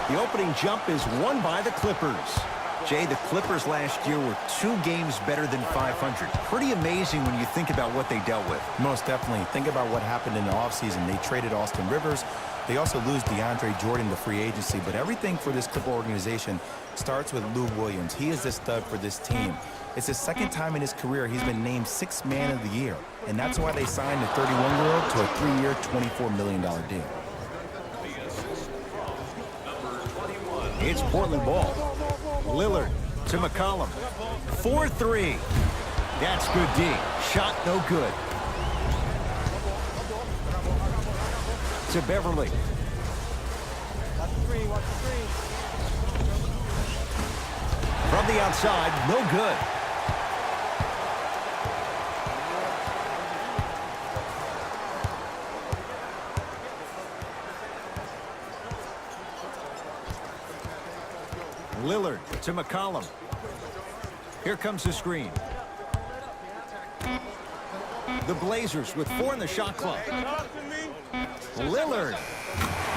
The opening jump is won by the Clippers. Jay, the Clippers last year were 2 games better than 500. Pretty amazing when you think about what they dealt with. Most definitely. Think about what happened in the offseason. They traded Austin Rivers. They also lose DeAndre Jordan to free agency. But everything for this Clipper organization starts with Lou Williams. He is the stud for this team. It's the second time in his career he's been named 6th Man of the Year. And that's why they signed the 31-year-old to a 3-year, $24 million deal. It's Portland ball. Lillard to McCollum. 4-3. That's good D. Shot no good. To Beverly. From the outside, no good. Lillard to McCollum. Here comes the screen. The Blazers with 4 in the shot clock. Lillard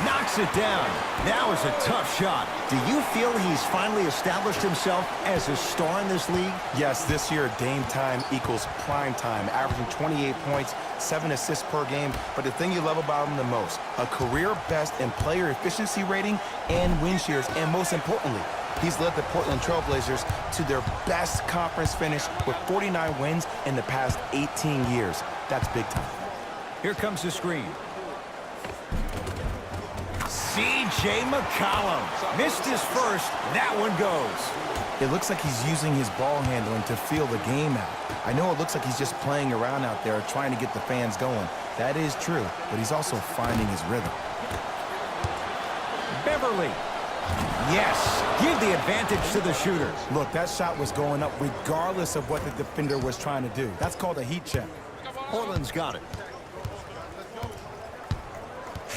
knocks it down. That was a tough shot. Do you feel he's finally established himself as a star in this league? Yes, this year Dame time equals prime time, averaging 28 points, 7 assists per game. But the thing you love about him the most, a career best in player efficiency rating and win shares, and most importantly, he's led the Portland Trailblazers to their best conference finish with 49 wins in the past 18 years. That's big time. Here comes the screen. C.J. McCollum missed his first. That one goes. It looks like he's using his ball handling to feel the game out. I know it looks like he's just playing around out there trying to get the fans going. That is true, but he's also finding his rhythm. Beverly. Yes, give the advantage to the shooter. Look, that shot was going up regardless of what the defender was trying to do. That's called a heat check. Portland's got it.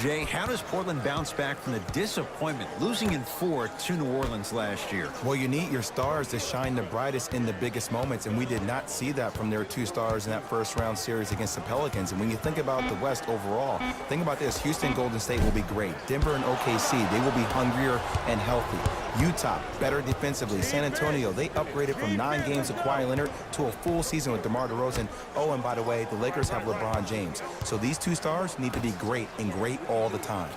Jay, how does Portland bounce back from the disappointment losing in 4 to New Orleans last year? Well, you need your stars to shine the brightest in the biggest moments, and we did not see that from their 2 stars in that first-round series against the Pelicans. And when you think about the West overall, think about this. Houston, Golden State will be great. Denver and OKC, they will be hungrier and healthy. Utah, better defensively. San Antonio, they upgraded from 9 games with Kawhi Leonard to a full season with DeMar DeRozan. Oh, and by the way, the Lakers have LeBron James. So these 2 stars need to be great and great all the time.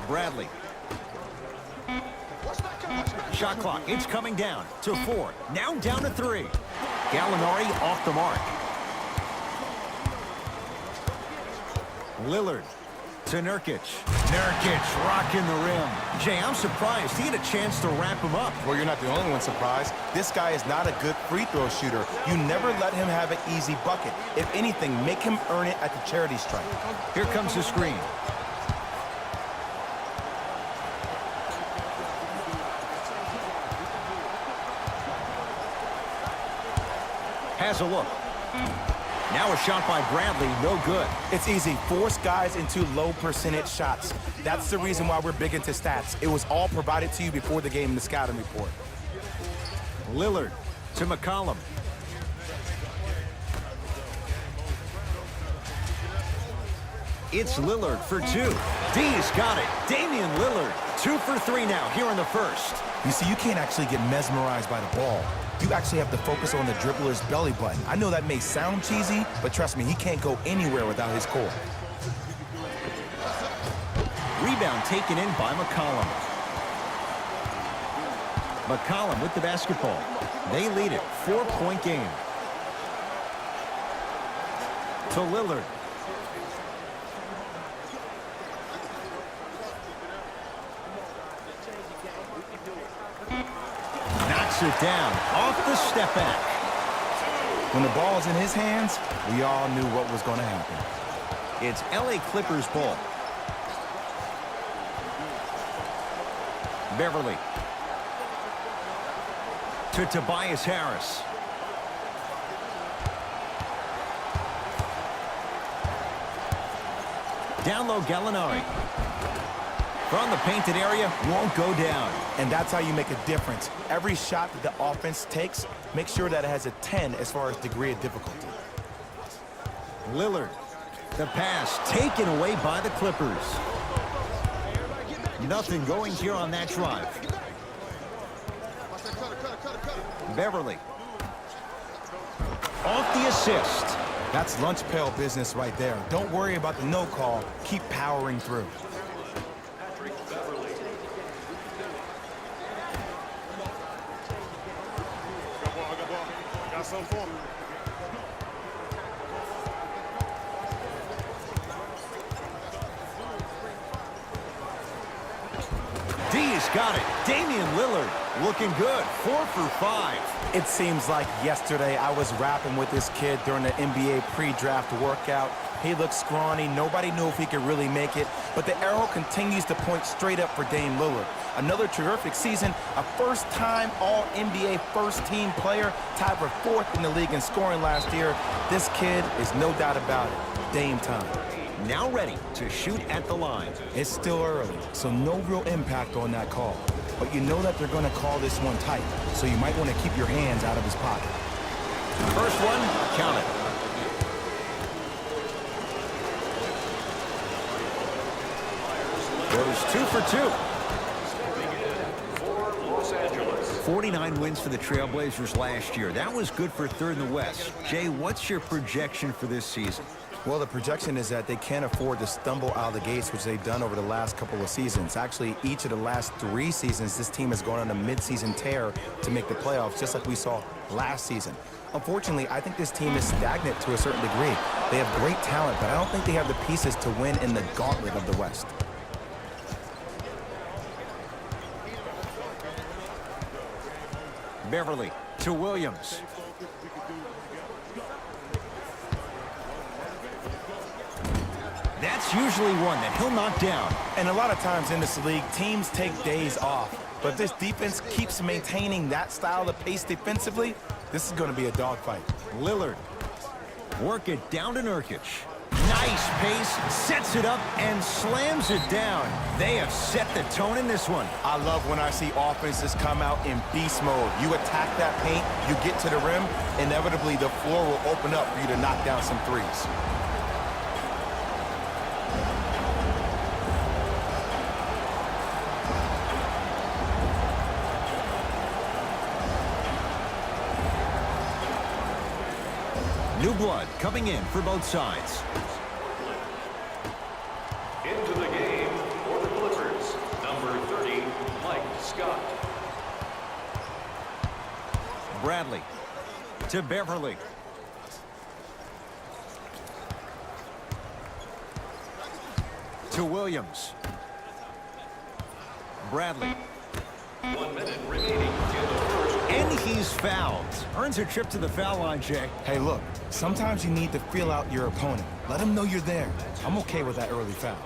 Bradley. Shot clock, it's coming down to 4. Now down to 3. Gallinari off the mark. Lillard to Nurkic. Nurkic rocking the rim. Jay, I'm surprised he had a chance to wrap him up. Well, you're not the only one surprised. This guy is not a good free throw shooter. You never let him have an easy bucket. If anything, make him earn it at the charity stripe. Here comes the screen. Has a look. Now a shot by Bradley, no good. It's easy. Force guys into low percentage shots. That's the reason why we're big into stats. It was all provided to you before the game in the scouting report. Lillard to McCollum. It's Lillard for 2. D's got it. Damian Lillard, 2 for 3 now here in the first. You see, you can't actually get mesmerized by the ball. You actually have to focus on the dribbler's belly button. I know that may sound cheesy, but trust me, he can't go anywhere without his core. Rebound taken in by McCollum. McCollum with the basketball. They lead it, 4-point game. To Lillard. Knocks it down off the step back. When the ball is in his hands, we all knew what was going to happen. It's LA Clippers ball. Beverly to Tobias Harris. Down low, Gallinari. From the painted area, won't go down. And that's how you make a difference. Every shot that the offense takes, make sure that it has a 10 as far as degree of difficulty. Lillard. The pass taken away by the Clippers. Nothing going here on that drive. Beverly. Off the assist. That's lunch pail business right there. Don't worry about the no call. Keep powering through. Got something for me. D's got it. Damian Lillard looking good. 4 for 5. It seems like yesterday I was rapping with this kid during the NBA pre-draft workout. He looked scrawny. Nobody knew if he could really make it. But the arrow continues to point straight up for Dame Lillard. Another terrific season. A first-time All-NBA first-team player. Tied for 4th in the league in scoring last year. This kid is no doubt about it. Dame time. Now ready to shoot at the line. It's still early, so no real impact on that call. But you know that they're going to call this one tight, so you might want to keep your hands out of his pocket. First one, count it. Goes 2 for 2. 49 wins for the Trailblazers last year. That was good for 3rd in the West. Jay, what's your projection for this season? Well, the projection is that they can't afford to stumble out of the gates, which they've done over the last couple of seasons. Actually, each of the last 3 seasons, this team has gone on a mid-season tear to make the playoffs, just like we saw last season. Unfortunately, I think this team is stagnant to a certain degree. They have great talent, but I don't think they have the pieces to win in the gauntlet of the West. Beverly to Williams. That's usually one that he'll knock down. And a lot of times in this league, teams take days off. But if this defense keeps maintaining that style of pace defensively, this is going to be a dogfight. Lillard. Work it down to Nurkic. Nice pace, sets it up, and slams it down. They have set the tone in this one. I love when I see offenses come out in beast mode. You attack that paint, you get to the rim, inevitably the floor will open up for you to knock down some threes. New blood coming in for both sides. Into the game for the Blazers, number 30, Mike Scott. Bradley to Beverly. To Williams. Bradley. 1 minute remaining in the first. And he's fouled. Earns a trip to the foul line, Jay. Hey, look, sometimes you need to feel out your opponent. Let them know you're there. I'm okay with that early foul.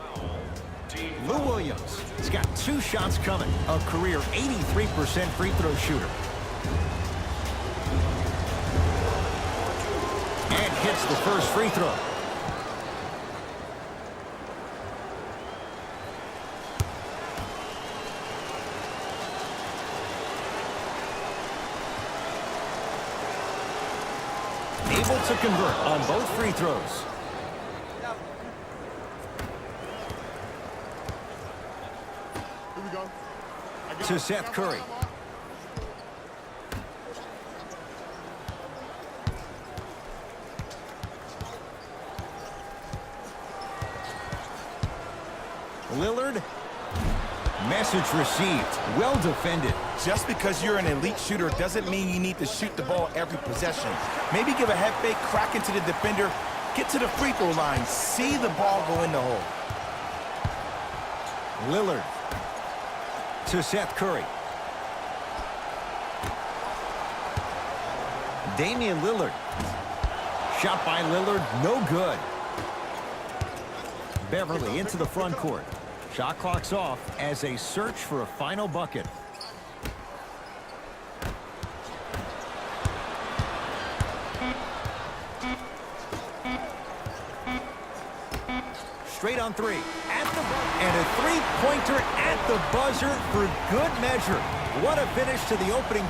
Lou Williams has got 2 shots coming. A career 83% free throw shooter. And hits the first free throw. Able to convert on both free throws. Here we go. To Seth Curry. Lillard. Message received. Well defended. Just because you're an elite shooter doesn't mean you need to shoot the ball every possession. Maybe give a head fake, crack into the defender, get to the free throw line, see the ball go in the hole. Lillard to Seth Curry. Damian Lillard. Shot by Lillard, no good. Beverly into the front court. Shot clock's off as they search for a final bucket. Straight on 3. And a three-pointer at the buzzer for good measure. What a finish to the opening